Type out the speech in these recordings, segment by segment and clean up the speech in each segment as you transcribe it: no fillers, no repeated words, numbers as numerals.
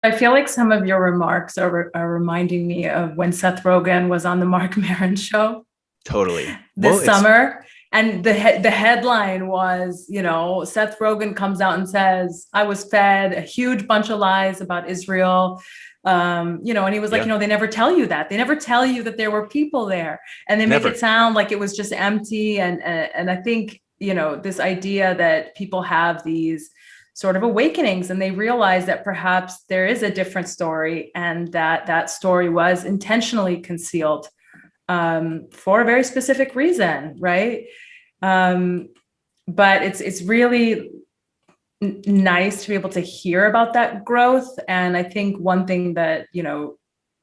I feel like some of your remarks are reminding me of when Seth Rogen was on the Mark Maron show Totally. Well, this it's summer. And the headline was, Seth Rogen comes out and says, I was fed a huge bunch of lies about Israel. And he was like, yeah, they never tell you that. They never tell you that there were people there. And they make it never. sound like it was just empty. And I think, this idea that people have these sort of awakenings and they realize that perhaps there is a different story and that story was intentionally concealed for a very specific reason, right? But it's really nice to be able to hear about that growth. And I think one thing that,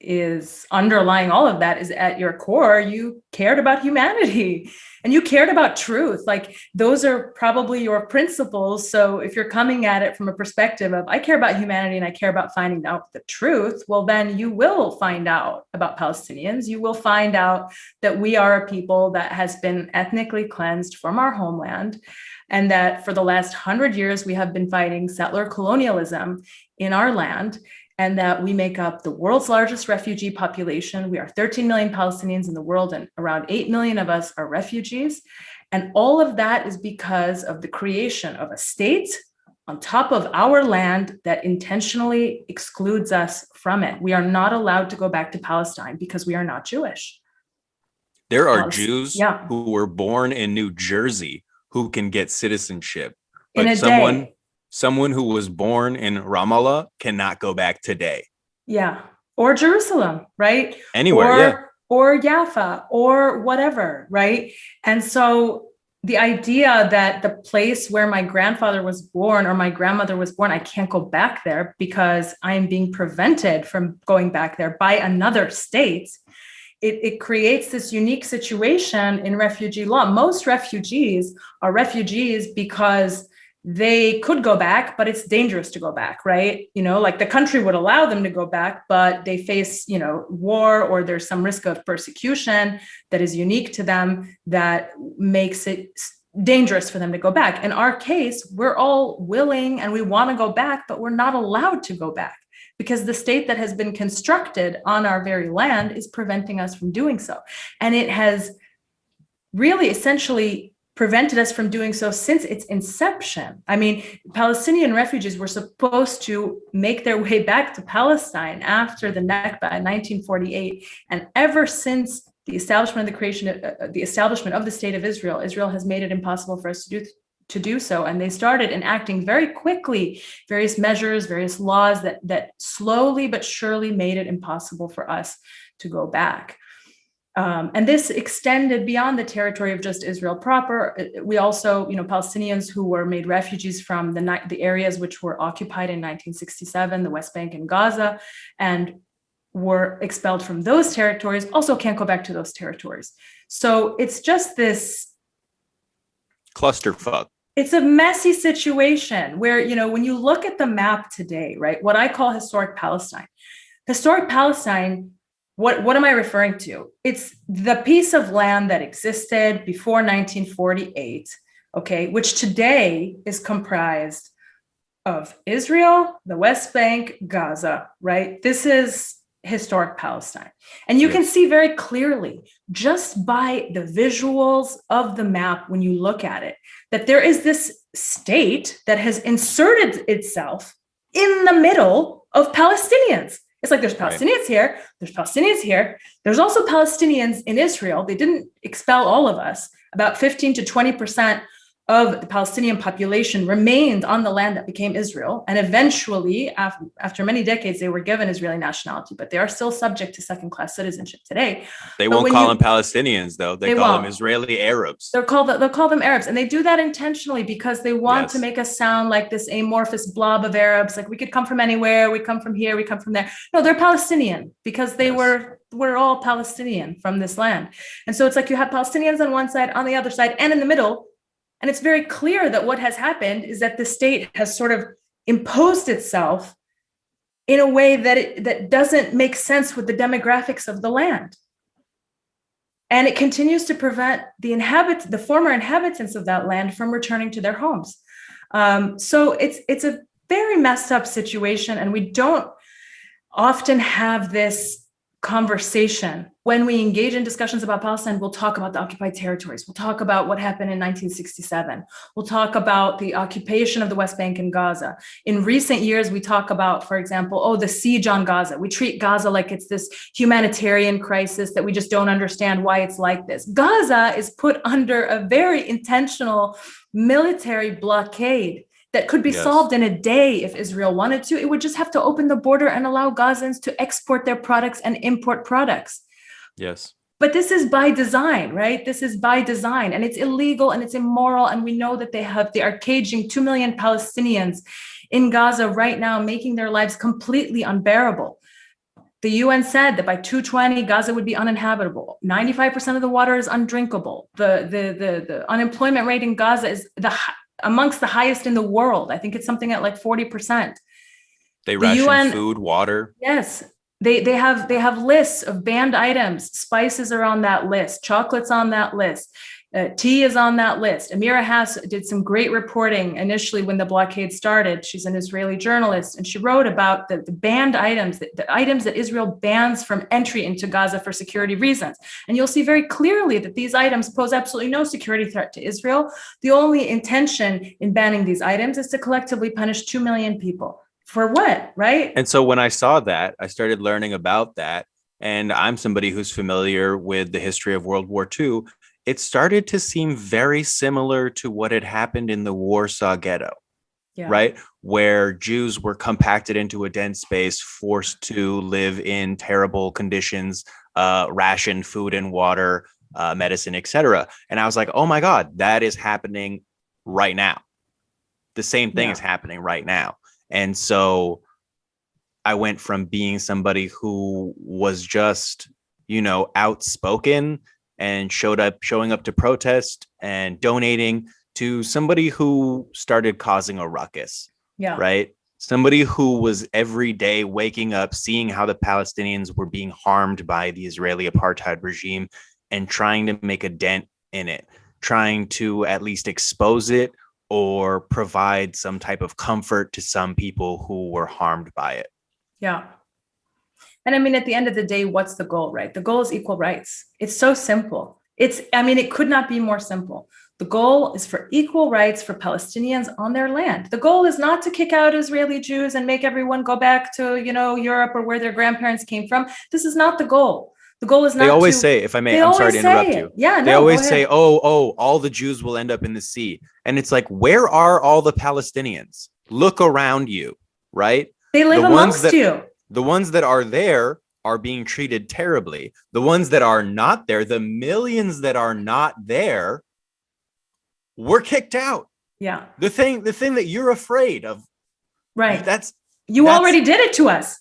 is underlying all of that is at your core, you cared about humanity and you cared about truth. Like those are probably your principles. So if you're coming at it from a perspective of, I care about humanity and I care about finding out the truth, well, then you will find out about Palestinians. You will find out that we are a people that has been ethnically cleansed from our homeland. And that for the last 100 years, we have been fighting settler colonialism in our land, and that we make up the world's largest refugee population. We are 13 million Palestinians in the world, and around 8 million of us are refugees. And all of that is because of the creation of a state on top of our land that intentionally excludes us from it. We are not allowed to go back to Palestine because we are not Jewish. There are Jews Yeah. who were born in New Jersey who can get citizenship, In but a day. someone who was born in Ramallah cannot go back today. Yeah. Or Jerusalem, right? Anywhere, yeah. Or Jaffa or whatever, right? And so the idea that the place where my grandfather was born or my grandmother was born, I can't go back there because I am being prevented from going back there by another state. It creates this unique situation in refugee law. Most refugees are refugees because they could go back, but it's dangerous to go back, right? Like the country would allow them to go back, but they face, war, or there's some risk of persecution that is unique to them that makes it dangerous for them to go back. In our case, we're all willing and we want to go back, but we're not allowed to go back because the state that has been constructed on our very land is preventing us from doing so. And it has really essentially prevented us from doing so since its inception. I mean, Palestinian refugees were supposed to make their way back to Palestine after the Nakba in 1948. And ever since the establishment of the state of Israel, Israel has made it impossible for us to do so. And they started enacting very quickly various measures, various laws that slowly but surely made it impossible for us to go back. And this extended beyond the territory of just Israel proper. We also, Palestinians who were made refugees from the areas which were occupied in 1967, the West Bank and Gaza, and were expelled from those territories, also can't go back to those territories. So it's just this clusterfuck. It's a messy situation where, when you look at the map today, right, what I call historic Palestine, what am I referring to? It's the piece of land that existed before 1948, okay, which today is comprised of Israel, the West Bank, Gaza, right? This is historic Palestine. And you can see very clearly just by the visuals of the map when you look at it, that there is this state that has inserted itself in the middle of Palestinians. It's like there's Palestinians here, there's Palestinians here, there's also Palestinians in Israel. They didn't expel all of us. About 15 to 20% of the Palestinian population remained on the land that became Israel. And eventually, after many decades, they were given Israeli nationality, but they are still subject to second-class citizenship today. They won't call them Palestinians, though. They call them Israeli Arabs. They'll call them Arabs. And they do that intentionally because they want to make us sound like this amorphous blob of Arabs. Like we could come from anywhere. We come from here. We come from there. No, they're Palestinian because we're all Palestinian from this land. And so it's like you have Palestinians on one side, on the other side, and in the middle. And it's very clear that what has happened is that the state has sort of imposed itself in a way that doesn't make sense with the demographics of the land. And it continues to prevent the former inhabitants of that land from returning to their homes. So it's a very messed up situation, and we don't often have this conversation. When we engage in discussions about Palestine, we'll talk about the occupied territories. We'll talk about what happened in 1967. We'll talk about the occupation of the West Bank and Gaza. In recent years, we talk about, for example, the siege on Gaza. We treat Gaza like it's this humanitarian crisis that we just don't understand why it's like this. Gaza is put under a very intentional military blockade that could be solved in a day if Israel wanted to. It would just have to open the border and allow Gazans to export their products and import products. Yes. But this is by design, right? This is by design, and it's illegal and it's immoral. And we know that they are caging 2 million Palestinians in Gaza right now, making their lives completely unbearable. The UN said that by 2020, Gaza would be uninhabitable. 95% of the water is undrinkable. The unemployment rate in Gaza is amongst the highest in the world. I think it's something at like 40%. They ration food, water. Yes. They have lists of banned items. Spices are on that list. Chocolate's on that list. Tea is on that list. Amira Hass did some great reporting initially when the blockade started. She's an Israeli journalist, and she wrote about the banned items, the items that Israel bans from entry into Gaza for security reasons. And you'll see very clearly that these items pose absolutely no security threat to Israel. The only intention in banning these items is to collectively punish 2 million people. For what, right? And so when I saw that, I started learning about that. And I'm somebody who's familiar with the history of World War II. It started to seem very similar to what had happened in the Warsaw Ghetto, right? Where Jews were compacted into a dense space, forced to live in terrible conditions, rationed food and water, medicine, etc. And I was like, oh my God, that is happening right now. The same thing is happening right now. And so I went from being somebody who was just, outspoken and showing up to protest and donating, to somebody who started causing a ruckus. Right. Somebody who was every day waking up, seeing how the Palestinians were being harmed by the Israeli apartheid regime and trying to make a dent in it, trying to at least expose it or provide some type of comfort to some people who were harmed by it. Yeah. And I mean, at the end of the day, what's the goal, right? The goal is equal rights. It's so simple. It could not be more simple. The goal is for equal rights for Palestinians on their land. The goal is not to kick out Israeli Jews and make everyone go back to, Europe or where their grandparents came from. This is not the goal. The goal is not. They always say, if I may, I'm sorry to interrupt you. Yeah, they always say, all the Jews will end up in the sea. And it's like, where are all the Palestinians? Look around you, right? They live amongst you. The ones that are there are being treated terribly. The ones that are not there, the millions that are not there, were kicked out. Yeah. The thing that you're afraid of. Right. You already did it to us.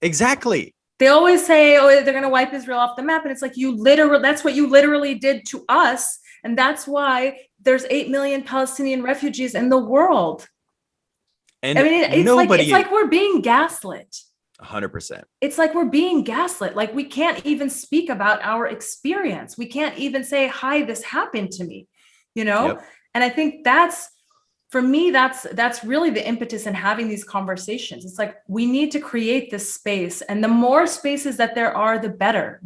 Exactly. They always say, they're going to wipe Israel off the map. And it's like, that's what you literally did to us. And that's why there's 8 million Palestinian refugees in the world. And it's like we're being gaslit. 100%. It's like we're being gaslit. Like, we can't even speak about our experience. We can't even say, hi, this happened to me, Yep. And I think for me, that's really the impetus in having these conversations. It's like, we need to create this space, and the more spaces that there are, the better.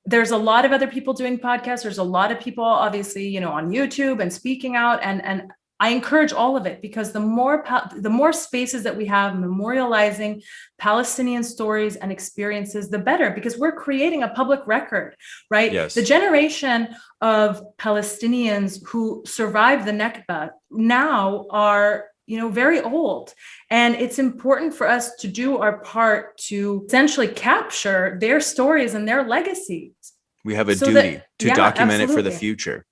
There's a lot of other people doing podcasts. There's a lot of people, obviously, on YouTube and speaking out, and I encourage all of it, because the more spaces that we have memorializing Palestinian stories and experiences, the better, because we're creating a public record, right? Yes. The generation of Palestinians who survived the Nakba now are, very old. And it's important for us to do our part to essentially capture their stories and their legacies. We have a duty to document it for the future.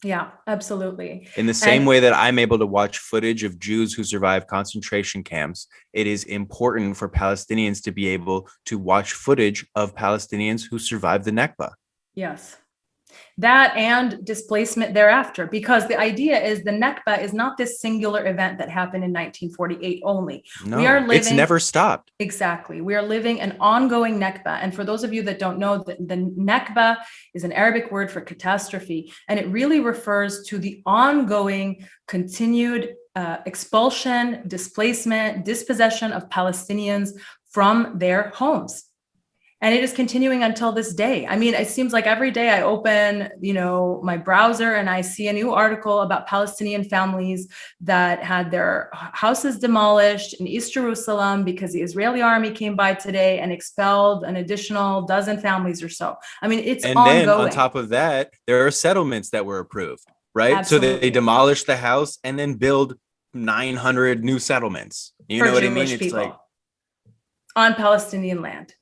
Yeah, absolutely. In the same way that I'm able to watch footage of Jews who survived concentration camps, it is important for Palestinians to be able to watch footage of Palestinians who survived the Nakba. Yes. That and displacement thereafter, because the idea is the Nakba is not this singular event that happened in 1948 only. No, it's never stopped. Exactly. We are living an ongoing Nakba. And for those of you that don't know, the Nakba is an Arabic word for catastrophe. And it really refers to the ongoing, continued expulsion, displacement, dispossession of Palestinians from their homes. And it is continuing until this day. I mean, it seems like every day I open, my browser and I see a new article about Palestinian families that had their houses demolished in East Jerusalem because the Israeli army came by today and expelled an additional dozen families or so. I mean, it's And ongoing. then on top of that, there are settlements that were approved, right? Absolutely. So they demolish the house and then build 900 new settlements. You know what I mean? It's like on Palestinian land.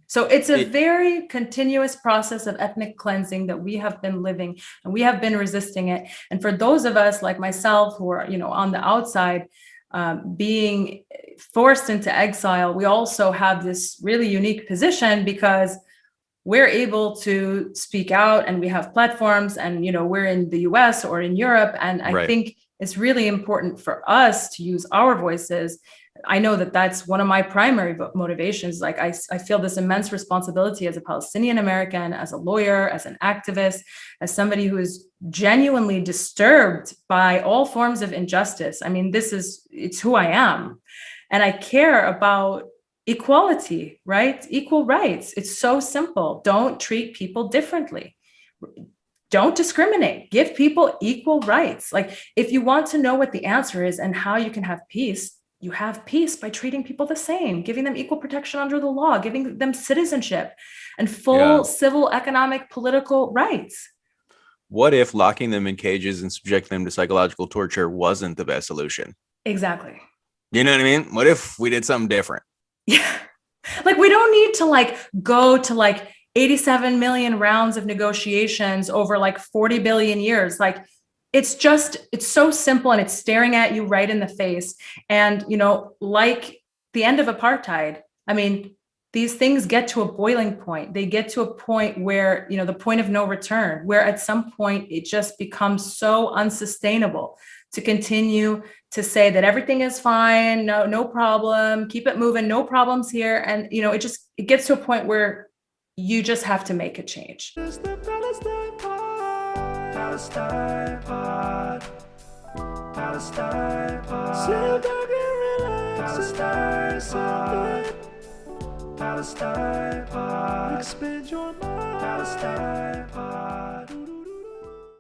So it's a very continuous process of ethnic cleansing that we have been living, and we have been resisting it. And for those of us like myself who are, on the outside, being forced into exile, we also have this really unique position because we're able to speak out and we have platforms and, we're in the US or in Europe. And I think it's really important for us to use our voices. I know that that's one of my primary motivations. Like I feel this immense responsibility as a Palestinian-American, as a lawyer, as an activist, as somebody who is genuinely disturbed by all forms of injustice. I mean, it's who I am. And I care about equality, right? Equal rights. It's so simple. Don't treat people differently. Don't discriminate. Give people equal rights. Like if you want to know what the answer is and how you can have peace, you have peace by treating people the same, giving them equal protection under the law, giving them citizenship and full civil, economic, political rights. What if locking them in cages and subjecting them to psychological torture wasn't the best solution? Exactly. You know what I mean? What if we did something different? Yeah. Like we don't need to go to 87 million rounds of negotiations over 40 billion years. It's so simple and it's staring at you right in the face. And, like the end of apartheid, I mean, these things get to a boiling point. They get to a point where, the point of no return, where at some point it just becomes so unsustainable to continue to say that everything is fine, no problem, keep it moving, no problems here. And, it gets to a point where you just have to make a change. Palestine Pod. Palestine Pod. Sit back and relax. Palestine Pod. Expand your mind. Palestine Pod.